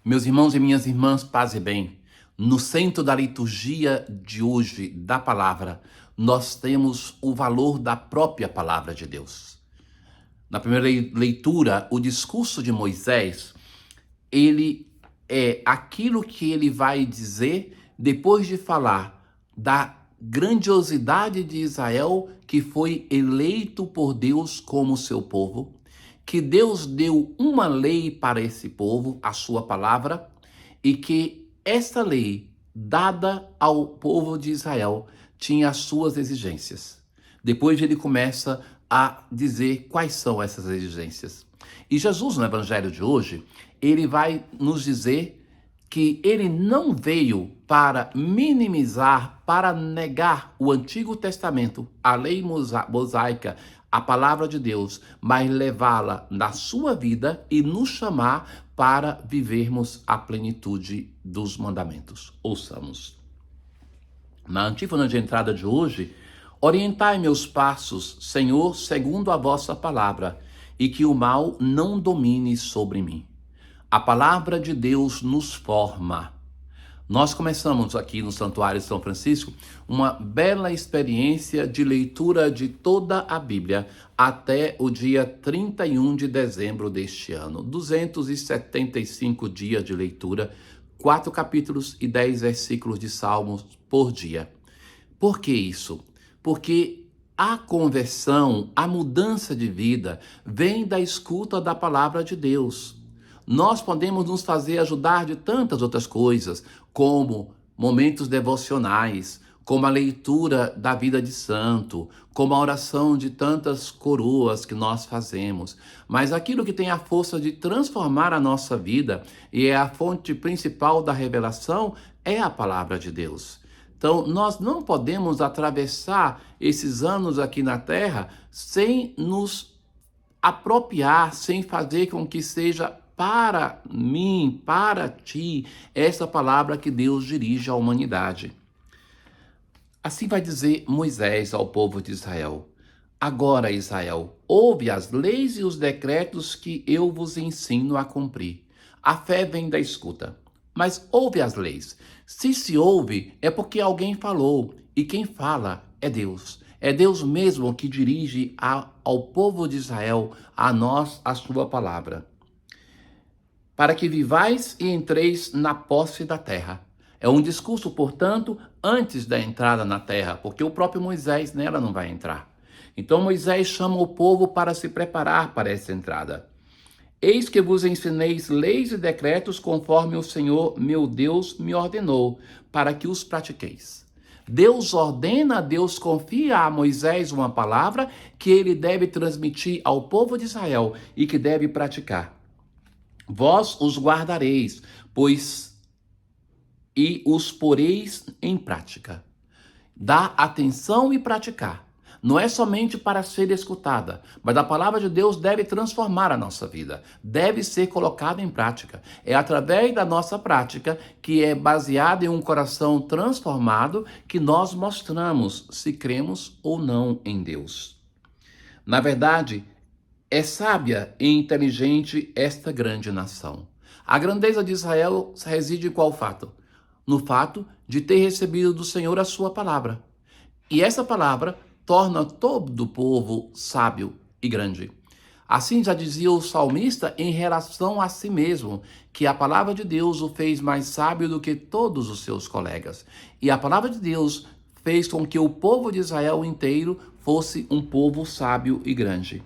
Meus irmãos e minhas irmãs, paz e bem. No centro da liturgia de hoje, da palavra, nós temos o valor da própria palavra de Deus. Na primeira leitura, o discurso de Moisés, ele é aquilo que ele vai dizer depois de falar da grandiosidade de Israel, que foi eleito por Deus como seu povo, que Deus deu uma lei para esse povo, a sua palavra, e que essa lei dada ao povo de Israel tinha as suas exigências. Depois ele começa a dizer quais são essas exigências. E Jesus, no evangelho de hoje, ele vai nos dizer que ele não veio para minimizar, para negar o Antigo Testamento, a lei mosaica, a palavra de Deus, mas levá-la na sua vida e nos chamar para vivermos a plenitude dos mandamentos. Ouçamos. Na antífona de entrada de hoje, orientai meus passos, Senhor, segundo a vossa palavra, e que o mal não domine sobre mim. A palavra de Deus nos forma. Nós começamos aqui no Santuário de São Francisco uma bela experiência de leitura de toda a Bíblia até o dia 31 de dezembro deste ano. 275 dias de leitura, 4 capítulos e 10 versículos de Salmos por dia. Por que isso? Porque a conversão, a mudança de vida, vem da escuta da palavra de Deus. Nós podemos nos fazer ajudar de tantas outras coisas, como momentos devocionais, como a leitura da vida de santo, como a oração de tantas coroas que nós fazemos. Mas aquilo que tem a força de transformar a nossa vida e é a fonte principal da revelação é a palavra de Deus. Então, nós não podemos atravessar esses anos aqui na Terra sem nos apropriar, sem fazer com que seja para mim, para ti, essa palavra que Deus dirige à humanidade. Assim vai dizer Moisés ao povo de Israel: agora, Israel, ouve as leis e os decretos que eu vos ensino a cumprir. A fé vem da escuta, mas ouve as leis. Se ouve, é porque alguém falou, e quem fala é Deus. É Deus mesmo que dirige ao povo de Israel, a nós, a sua palavra. Para que vivais e entreis na posse da terra. É um discurso, portanto, antes da entrada na terra, porque o próprio Moisés nela não vai entrar. Então Moisés chama o povo para se preparar para essa entrada. Eis que vos ensineis leis e decretos conforme o Senhor, meu Deus, me ordenou, para que os pratiqueis. Deus ordena, Deus confia a Moisés uma palavra que ele deve transmitir ao povo de Israel e que deve praticar. Vós os guardareis, e os poreis em prática. Dá atenção e praticar. Não é somente para ser escutada, mas a palavra de Deus deve transformar a nossa vida, deve ser colocada em prática. É através da nossa prática, que é baseada em um coração transformado, que nós mostramos se cremos ou não em Deus. Na verdade, é sábia e inteligente esta grande nação. A grandeza de Israel reside em qual fato? No fato de ter recebido do Senhor a sua palavra. E essa palavra torna todo o povo sábio e grande. Assim já dizia o salmista em relação a si mesmo, que a palavra de Deus o fez mais sábio do que todos os seus colegas. E a palavra de Deus fez com que o povo de Israel inteiro fosse um povo sábio e grande.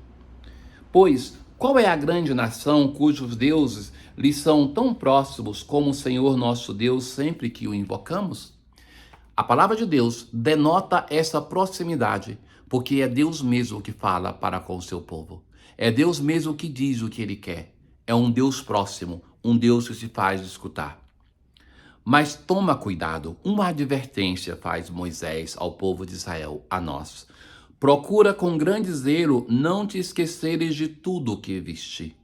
Pois, qual é a grande nação cujos deuses lhe são tão próximos como o Senhor nosso Deus sempre que o invocamos? A palavra de Deus denota essa proximidade, porque é Deus mesmo que fala para com o seu povo. É Deus mesmo que diz o que ele quer. É um Deus próximo, um Deus que se faz escutar. Mas toma cuidado, uma advertência faz Moisés ao povo de Israel, a nós. Procura com grande zelo não te esqueceres de tudo o que viste,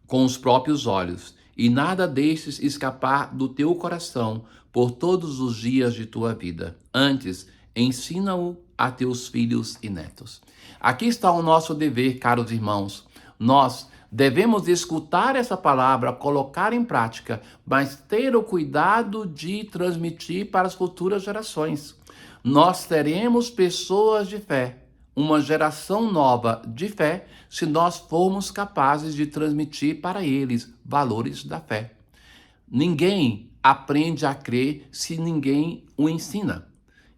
com os próprios olhos, e nada deixes escapar do teu coração por todos os dias de tua vida. Antes, ensina-o a teus filhos e netos. Aqui está o nosso dever, caros irmãos. Nós Devemos escutar essa palavra, colocar em prática, mas ter o cuidado de transmitir para as futuras gerações. Nós teremos pessoas de fé, uma geração nova de fé, se nós formos capazes de transmitir para eles valores da fé. Ninguém aprende a crer se ninguém o ensina.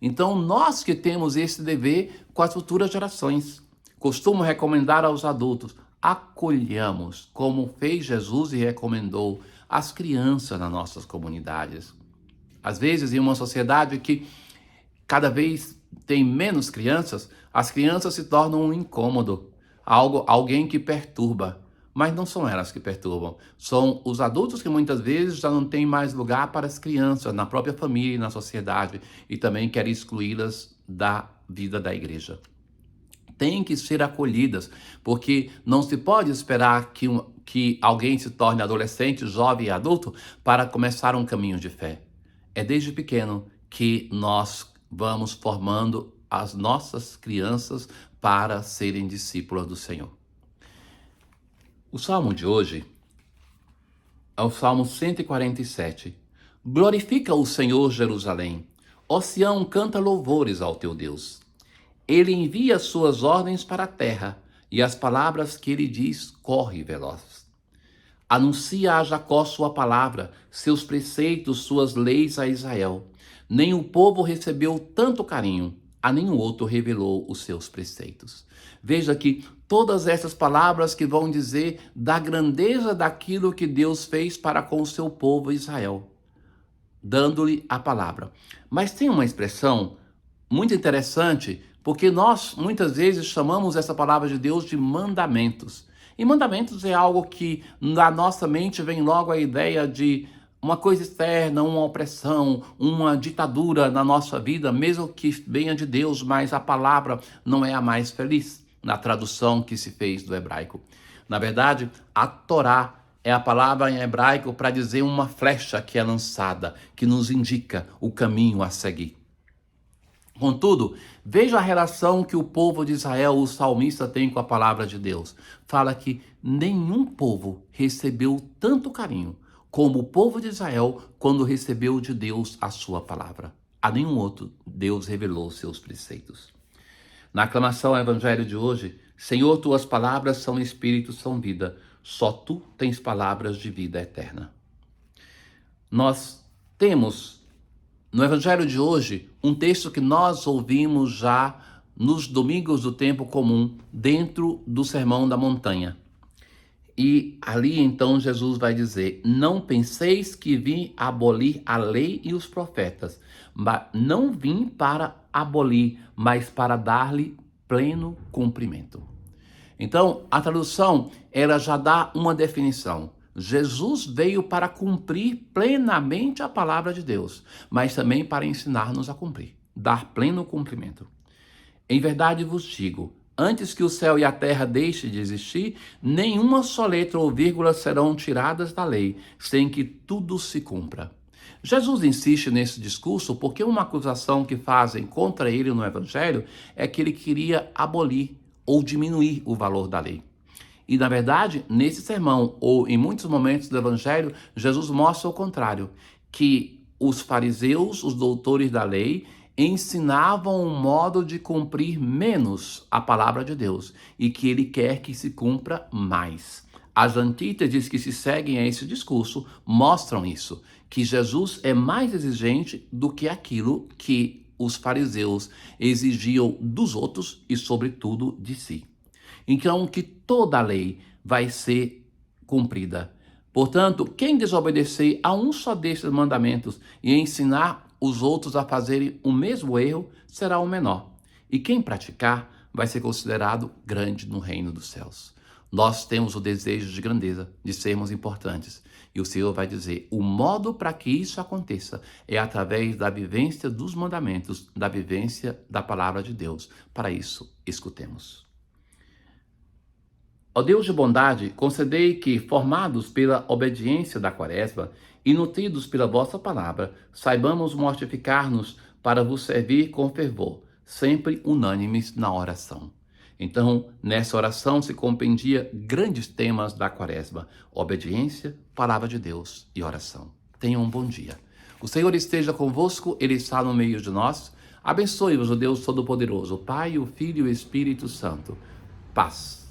Então, nós que temos esse dever com as futuras gerações. Costumo recomendar aos adultos, acolhamos, como fez Jesus e recomendou, as crianças nas nossas comunidades. Às vezes, em uma sociedade que cada vez tem menos crianças, as crianças se tornam um incômodo, alguém que perturba. Mas não são elas que perturbam, são os adultos que muitas vezes já não têm mais lugar para as crianças na própria família e na sociedade e também querem excluí-las da vida da igreja. Têm que ser acolhidas, porque não se pode esperar que alguém se torne adolescente, jovem e adulto para começar um caminho de fé. É desde pequeno que nós vamos formando as nossas crianças para serem discípulas do Senhor. O salmo de hoje é o Salmo 147. Glorifica o Senhor, Jerusalém. Ó Sião, canta louvores ao teu Deus. Ele envia suas ordens para a terra, e as palavras que ele diz correm veloz. Anuncia a Jacó sua palavra, seus preceitos, suas leis a Israel. Nem o povo recebeu tanto carinho, a nenhum outro revelou os seus preceitos. Veja que todas essas palavras que vão dizer da grandeza daquilo que Deus fez para com o seu povo Israel, dando-lhe a palavra. Mas tem uma expressão muito interessante, porque nós muitas vezes chamamos essa palavra de Deus de mandamentos. E mandamentos é algo que na nossa mente vem logo a ideia de uma coisa externa, uma opressão, uma ditadura na nossa vida, mesmo que venha de Deus, mas a palavra não é a mais feliz na tradução que se fez do hebraico. Na verdade, a Torá é a palavra em hebraico para dizer uma flecha que é lançada, que nos indica o caminho a seguir. Contudo, veja a relação que o povo de Israel, o salmista, tem com a palavra de Deus. Fala que nenhum povo recebeu tanto carinho como o povo de Israel quando recebeu de Deus a sua palavra. A nenhum outro Deus revelou seus preceitos. Na aclamação ao evangelho de hoje, Senhor, tuas palavras são espírito, são vida. Só tu tens palavras de vida eterna. Nós temos no evangelho de hoje um texto que nós ouvimos já nos domingos do tempo comum, dentro do Sermão da Montanha. E ali então Jesus vai dizer, não penseis que vim abolir a lei e os profetas, mas não vim para abolir, mas para dar-lhe pleno cumprimento. Então, a tradução, ela já dá uma definição. Jesus veio para cumprir plenamente a palavra de Deus, mas também para ensinar-nos a cumprir, dar pleno cumprimento. Em verdade vos digo, antes que o céu e a terra deixem de existir, nenhuma só letra ou vírgula serão tiradas da lei, sem que tudo se cumpra. Jesus insiste nesse discurso porque uma acusação que fazem contra ele no Evangelho é que ele queria abolir ou diminuir o valor da lei. E, na verdade, nesse sermão, ou em muitos momentos do Evangelho, Jesus mostra o contrário, que os fariseus, os doutores da lei, ensinavam um modo de cumprir menos a palavra de Deus e que ele quer que se cumpra mais. As antíteses que se seguem a esse discurso mostram isso, que Jesus é mais exigente do que aquilo que os fariseus exigiam dos outros e, sobretudo, de si. Então, que toda a lei vai ser cumprida. Portanto, quem desobedecer a um só desses mandamentos e ensinar os outros a fazerem o mesmo erro, será o menor. E quem praticar vai ser considerado grande no reino dos céus. Nós temos o desejo de grandeza, de sermos importantes. E o Senhor vai dizer, o modo para que isso aconteça é através da vivência dos mandamentos, da vivência da palavra de Deus. Para isso, escutemos. Ó Deus de bondade, concedei que, formados pela obediência da Quaresma e nutridos pela vossa palavra, saibamos mortificar-nos para vos servir com fervor, sempre unânimes na oração. Então, nessa oração se compendia grandes temas da Quaresma: obediência, palavra de Deus e oração. Tenham um bom dia. O Senhor esteja convosco, Ele está no meio de nós. Abençoe-vos o Deus Todo-Poderoso, o Pai, o Filho e o Espírito Santo. Paz.